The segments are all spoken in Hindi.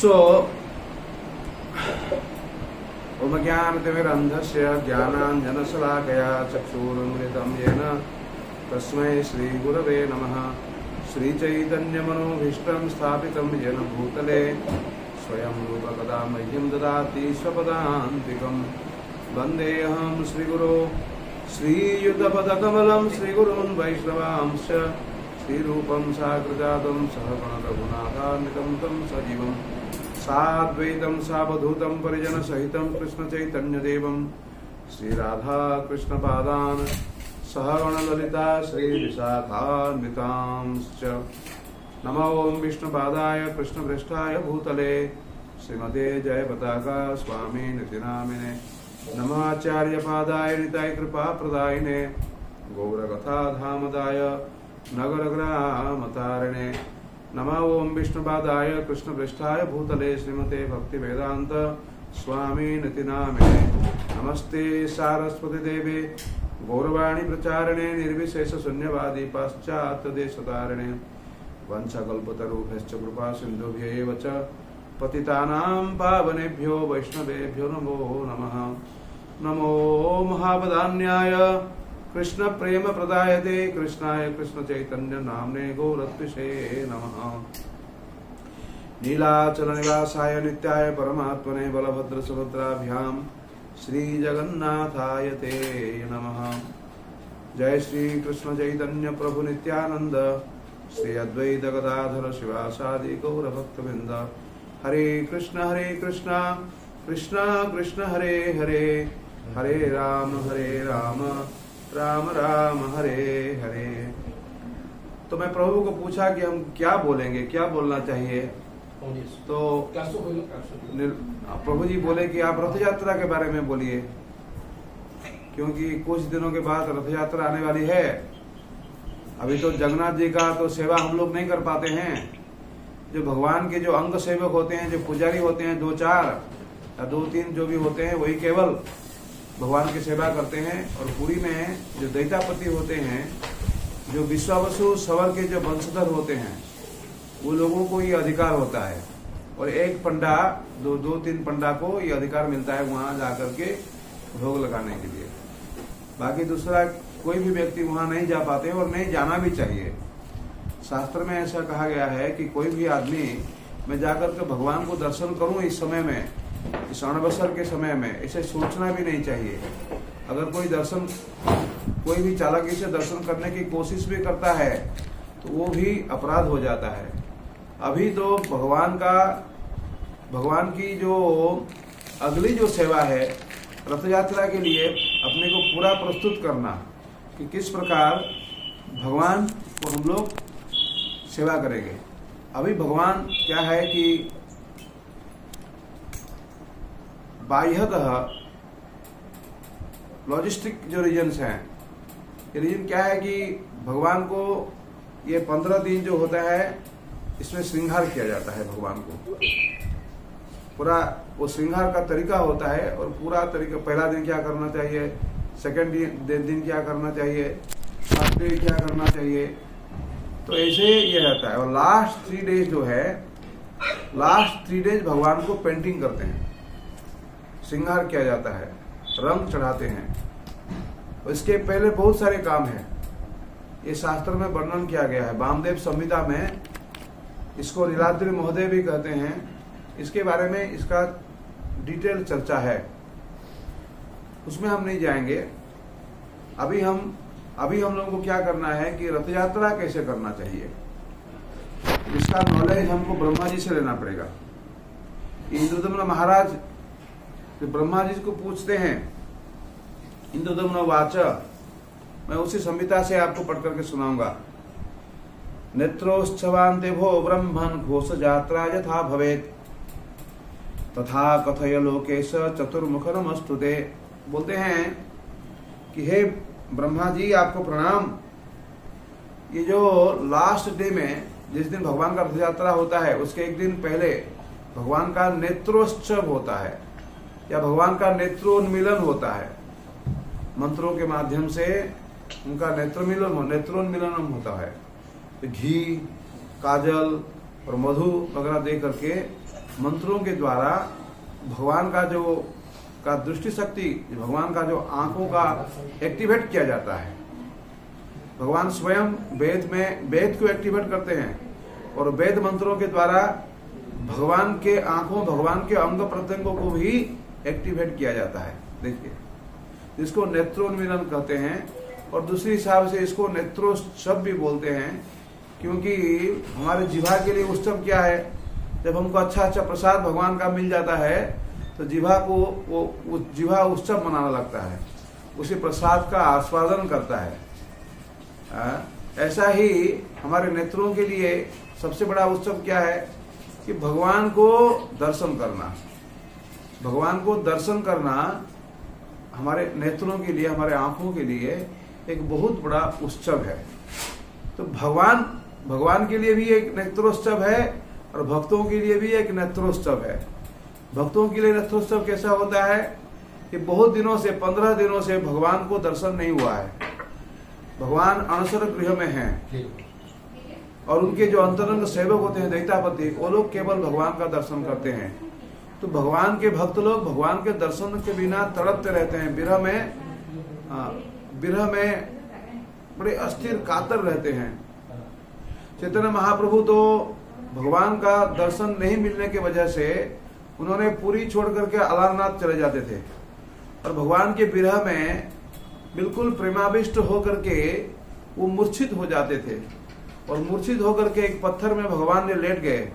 सो ओमज्ञानतिमिरन्धस्य ज्ञानाञ्जनशलाकया चक्षुरुन्मिलितं येन तस्मै श्रीगुरवे नमः। श्रीचैतन्यमनोभीष्टं स्थापितं येन भूतले स्वयं रूपकदा मह्यं ददाति स्वपदान्तिकं। वन्देऽहं श्रीगुरो श्रीयुतपदकमलं श्रीगुरून् वैष्णवांश्च श्रीरूपं साग्रजातं सहगणरघुनाथान्वितं तं सजीवं साद्वैतं सावधूतं परिजनसहितं कृष्णचैतन्यदेवं श्रीराधाकृष्णपादान् सहगणललिता श्रीविशाखान्वितांश्च। नमो ओं विष्णुपादाय कृष्णप्रेष्ठाय भूतले श्रीमते जयपताका स्वामिनिति नामिने। नमः आचार्यपादाय निताय कृपाप्रदायिने गौरकथाधामदाय नगरग्रामतारिणे। नमः ओं विष्णुपादाय कृष्णप्रेष्ठाय भूतले श्रीमते भक्तिवेदांत स्वामिनिति नामिने। नमस्ते सारस्वती देवे गौरवाणी प्रचारिणे निर्विशेष शून्यवादी पाश्चात्यदेशतारिणे। वंशकल्पतरुभ्यश्च कृपा सिन्धुभ्यैव च पतितानां पावनेभ्यो वैष्णवेभ्यो नमो नमः। नमो महावदान्याय कृष्ण प्रेम प्रदायते कृष्णाय कृष्ण चैतन्य नाम्ने गौरत्विषे नमः। नीलाचल निवासाय नित्याय परमात्मने बलभद्र सुभद्राभ्यां श्री जगन्नाथाय ते नमः। जय श्री कृष्ण चैतन्य प्रभु नित्यानंद श्री अद्वैत गदाधर शिवासादि गौर भक्तवृंद। हरे कृष्ण कृष्ण कृष्ण हरे हरे, हरे राम राम राम हरे हरे। तो मैं प्रभु को पूछा कि हम क्या बोलेंगे, क्या बोलना चाहिए। तो प्रभु जी बोले कि आप रथ यात्रा के बारे में बोलिए, क्योंकि कुछ दिनों के बाद रथ यात्रा आने वाली है। अभी तो जगन्नाथ जी का तो सेवा हम लोग नहीं कर पाते हैं। जो भगवान के जो अंग सेवक होते हैं, जो पुजारी होते हैं, 2-4 या 2-3 जो भी होते हैं, वही केवल भगवान की सेवा करते हैं। और पुरी में जो दैतापति होते हैं, जो विश्वावसु सवर के जो वंशधर होते हैं, वो लोगों को ये अधिकार होता है। और एक पंडा 2-3 पंडा को ये अधिकार मिलता है वहां जाकर के भोग लगाने के लिए। बाकी दूसरा कोई भी व्यक्ति वहां नहीं जा पाते और नहीं जाना भी चाहिए। शास्त्र में ऐसा कहा गया है कि कोई भी आदमी मैं जाकर के भगवान को दर्शन करूं इस समय में, इस अणबसर के समय में, ऐसे सोचना भी नहीं चाहिए। अगर कोई भी चालाकी से दर्शन करने की कोशिश भी करता है तो वो भी अपराध हो जाता है। अभी तो भगवान की जो अगली जो सेवा है रथ यात्रा के लिए अपने को पूरा प्रस्तुत करना कि किस प्रकार भगवान को हम लोग सेवा करेंगे। अभी भगवान क्या है कि बाह्यतः लॉजिस्टिक जो रीजन्स हैं, ये रीजन क्या है कि भगवान को ये 15 दिन जो होता है इसमें श्रृंगार किया जाता है। भगवान को पूरा वो श्रृंगार का तरीका होता है और पूरा तरीका, पहला दिन क्या करना चाहिए, सेकंड दिन क्या करना चाहिए, फर्स्ट डे क्या करना चाहिए, तो ऐसे ये रहता है। और लास्ट 3 डेज जो है, लास्ट 3 डेज भगवान को पेंटिंग करते हैं, श्रृंगार किया जाता है, रंग चढ़ाते हैं। इसके पहले बहुत सारे काम है, ये शास्त्र में वर्णन किया गया है। वामदेव संहिता में इसको नीलाद्रि महोदय भी कहते हैं। इसके बारे में इसका डिटेल चर्चा है, उसमें हम नहीं जाएंगे। अभी हम लोगों को क्या करना है कि रथ यात्रा कैसे करना चाहिए, इसका नॉलेज हमको ब्रह्मा जी से लेना पड़ेगा। इंद्रदम्न महाराज ब्रह्मा जी को पूछते हैं, इंद्रदम्न वाच, मैं उसी संहिता से आपको पढ़ करके सुनाऊंगा। नेत्रोत्सवान्ते भो ब्रह्मन् घोष यात्रा यथा भवेत् तथा कथय लोकेश चतुर्मुख नमस्तुते। बोलते हैं कि हे ब्रह्मा जी आपको प्रणाम। ये जो लास्ट डे में जिस दिन भगवान का रथ यात्रा होता है उसके एक दिन पहले भगवान का नेत्रोत्सव होता है या भगवान का नेत्रोन्मिलन होता है। मंत्रों के माध्यम से उनका नेत्रोन्मिलन होता है। तो घी, काजल और मधु वगैरह दे करके मंत्रों के द्वारा भगवान का दृष्टि शक्ति, भगवान का जो आंखों का एक्टिवेट किया जाता है। भगवान स्वयं वेद को एक्टिवेट करते हैं और वेद मंत्रों के द्वारा भगवान के आंखों, भगवान के अंग प्रत्यंगों को भी एक्टिवेट किया जाता है। देखिए, इसको नेत्रोन्मीलन कहते हैं और दूसरी हिसाब से इसको नेत्रोत्सव भी बोलते हैं, क्योंकि हमारे जिह्वा के लिए उत्सव क्या है, जब हमको अच्छा अच्छा प्रसाद भगवान का मिल जाता है तो जिह्वा उत्सव मनाने लगता है, उसी प्रसाद का आस्वादन करता है। ऐसा ही हमारे नेत्रों के लिए सबसे बड़ा उत्सव क्या है कि भगवान को दर्शन करना। भगवान को दर्शन करना हमारे नेत्रों के लिए, हमारे आंखों के लिए एक बहुत बड़ा उत्सव है। तो भगवान के लिए भी एक नेत्रोत्सव है और भक्तों के लिए भी एक नेत्रोत्सव है। भक्तों के लिए नेत्रोत्सव कैसा होता है कि बहुत दिनों से, 15 दिनों से भगवान को दर्शन नहीं हुआ है। भगवान अनसर गृह में हैं और उनके जो अंतरंग सेवक होते हैं दैत्यापति, वो लोग केवल भगवान का दर्शन करते हैं। तो भगवान के भक्त लोग भगवान के दर्शन के बिना तड़पते रहते हैं, विरह में बड़े अस्थिर कातर रहते हैं। चैतन्य महाप्रभु तो भगवान का दर्शन नहीं मिलने की वजह से उन्होंने पुरी छोड़ करके अलारनाथ चले जाते थे और भगवान के विरह में बिल्कुल प्रेमाविष्ट होकर के वो मूर्छित हो जाते थे और मूर्छित होकर के एक पत्थर में भगवान ने लेट गए।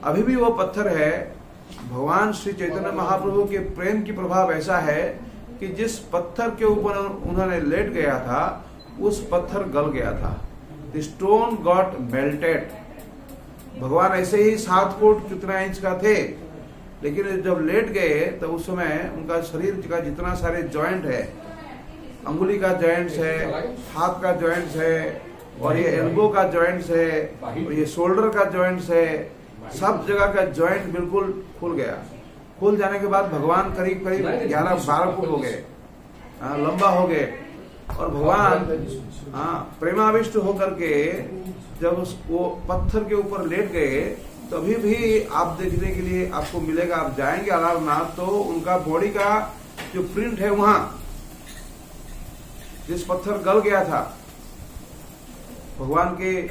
अभी भी वो पत्थर है। भगवान श्री चैतन्य महाप्रभु के प्रेम की प्रभाव ऐसा है कि जिस पत्थर के ऊपर उन्होंने लेट गया था उस पत्थर गल गया था। The stone got melted. भगवान ऐसे ही 7 फुट कितना इंच का थे, लेकिन जब लेट गए तो उस समय उनका शरीर का जितना सारे जॉइंट है, अंगुली का जॉइंट्स है, हाथ का जॉइंट्स है और ये एल्बो का जॉइंट्स है और ये शोल्डर का जॉइंट्स है, सब जगह का जॉइंट बिल्कुल खुल गया। खुल जाने के बाद भगवान करीब 11-12 फुट हो गए, लंबा हो गए और भगवान प्रेमाविष्ट होकर के जब वो पत्थर के ऊपर लेट गए तभी भी आप देखने के लिए आपको मिलेगा, आप जाएंगे अलारनाथ तो उनका बॉडी का जो प्रिंट है वहां जिस पत्थर गल गया था, भगवान के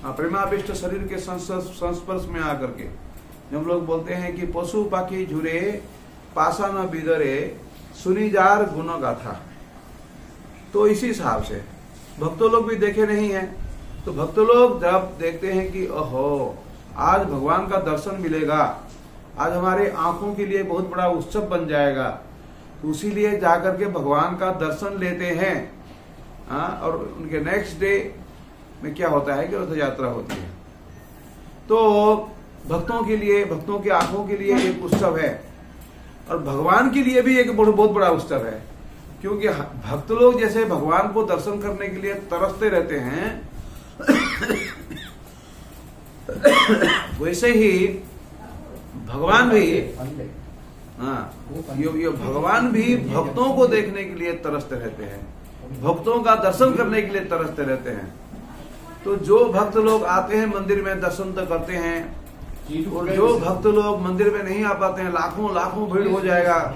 प्रेमाविष्ट शरीर के संस्पर्श में आकर के, हम लोग बोलते हैं कि पशु पाखी झुरे पासा न बिदरे सुनी जार गुण गाथा। तो इसी हिसाब से भक्तों लोग भी देखे नहीं है, तो भक्तों लोग जब देखते हैं कि ओहो आज भगवान का दर्शन मिलेगा, आज हमारे आंखों के लिए बहुत बड़ा उत्सव बन जाएगा, तो इसीलिए जाकर के भगवान का दर्शन लेते हैं। और उनके नेक्स्ट डे में क्या होता है कि रथ यात्रा होती है। तो भक्तों के लिए, भक्तों की आंखों के लिए एक उत्सव है और भगवान के लिए भी एक बहुत बड़ा उत्सव है, क्योंकि भक्त लोग जैसे भगवान को दर्शन करने के लिए तरसते रहते हैं वैसे ही भगवान भी भगवान भी भक्तों को देखने के लिए तरसते रहते हैं, भक्तों का दर्शन करने के लिए तरसते रहते हैं। तो जो भक्त लोग आते हैं मंदिर में दर्शन तो करते हैं और जो भक्त लोग मंदिर में नहीं आ पाते हैं, लाखों भीड़ हो जाएगा,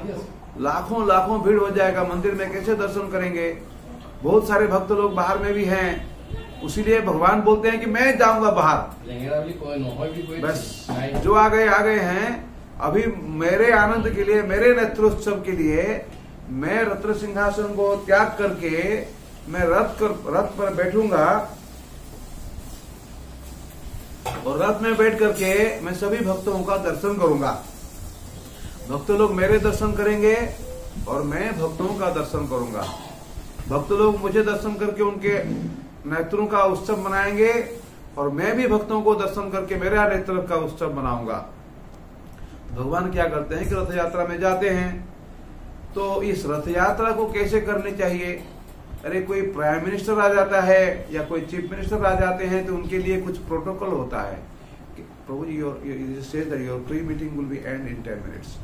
लाखों भीड़ हो जाएगा, मंदिर में कैसे दर्शन करेंगे। बहुत सारे भक्त लोग बाहर में भी हैं, उसीलिए भगवान बोलते हैं कि मैं जाऊंगा बाहर, बस जो आ गए हैं। अभी मेरे आनंद के लिए, मेरे नेत्रोत्सव के लिए मैं रत्न सिंहासन को त्याग करके मैं रथ पर बैठूंगा और रथ में बैठ करके मैं सभी भक्तों का दर्शन करूंगा। भक्त लोग मेरे दर्शन करेंगे और मैं भक्तों का दर्शन करूंगा। भक्त लोग मुझे दर्शन करके उनके नेत्रों का उत्सव मनाएंगे और मैं भी भक्तों को दर्शन करके मेरा नेत्र का उत्सव मनाऊंगा। भगवान क्या करते हैं कि रथ यात्रा में जाते हैं, तो इस रथ यात्रा को कैसे करनी चाहिए। अरे कोई प्राइम मिनिस्टर आ जाता है या कोई चीफ मिनिस्टर आ जाते हैं तो उनके लिए कुछ प्रोटोकॉल होता है। Prabhu ji your pre meeting will be end in 10 minutes.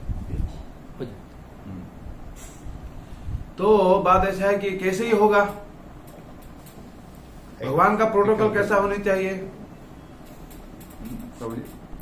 तो बात ऐसा है कि कैसे ही होगा, भगवान का प्रोटोकॉल कैसा होनी चाहिए। प्रभु जी